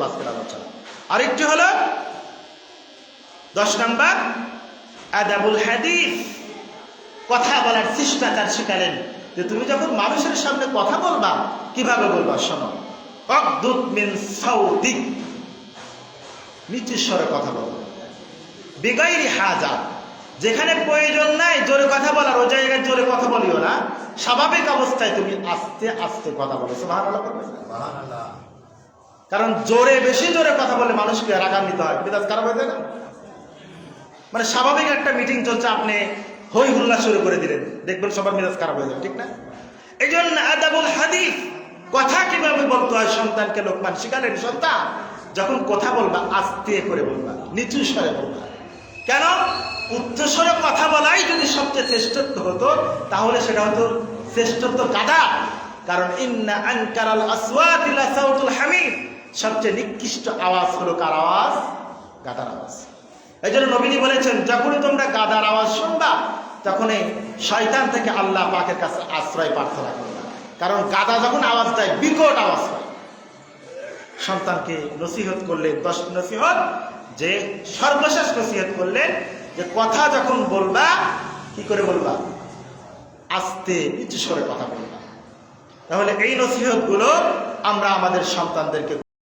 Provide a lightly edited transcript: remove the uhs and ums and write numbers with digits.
আজকের আলোচনা। আরেকটি হলো 10 নম্বর আদাবুল হাদিস, কথা বলার শিষ্টাচার শিখালেন যে তুমি যখন মানুষের সামনে কথা বলবা কিভাবে বলবা শোনো। অকদুত মিন সাউতিক, নিচু স্বরে কথা বলবা। বিগাইরি হাজা, যেখানে প্রয়োজন নাই জোরে কথা বলার ওই জায়গায় জোরে কথা বলিও না, স্বাভাবিক অবস্থায় তুমি আস্তে আস্তে কথা বলো। সুবহানাল্লাহ বলবেন। সুবহানাল্লাহ। কারণ জোরে বেশি জোরে কথা বলে মানুষকে রাগান্বিত হয়, মেজাজ খারাপ হয়ে যায় না? মানে স্বাভাবিক একটা মিটিং চলছে, আপনি হই হুল্লা শুরু করে দিলেন, দেখবেন সবার মেজাজ খারাপ হয়ে যাবে, ঠিক না? এই জন্য আদাবুল হাদিস, কথা কিভাবে বলতে হয় সন্তানকে লোকমান শিখালেন। সন্তান যখন কথা বলবা আস্তে করে বলবা, নিচু স্বরে বলবা। কেন? উচ্চস্বরে কথা বলাই যদি সবচেয়ে শ্রেষ্ঠত্ব হতো তাহলে সেটা হতো শ্রেষ্ঠত্ব গাদা। কারণ ইন্না আনকারাল আসওয়াতি লা সাউতুল হামির, সবচেয়ে নিকৃষ্ট আওয়াজ হলো কার আওয়াজ? গাদার আওয়াজ। এই জন্য নবীজি বলেছেন যখনই তোমরা গাদার আওয়াজ শুনবা তখনই শয়তান থেকে আল্লাহ পাকের কাছে আশ্রয় প্রার্থনা করবা। কারণ গাদা যখন আওয়াজ দেয় বিকট আওয়াজ হয়। সন্তানকে নসিহত করলেন 10 নসিহত, যে সর্বশেষ নসিহত করলেন যে কথা যখন বলবা কি করে বলবা? আস্তে নিচু স্বরে কথা বলবা। তাহলে এই নসিহত গুলো আমরা আমাদের সন্তানদেরকে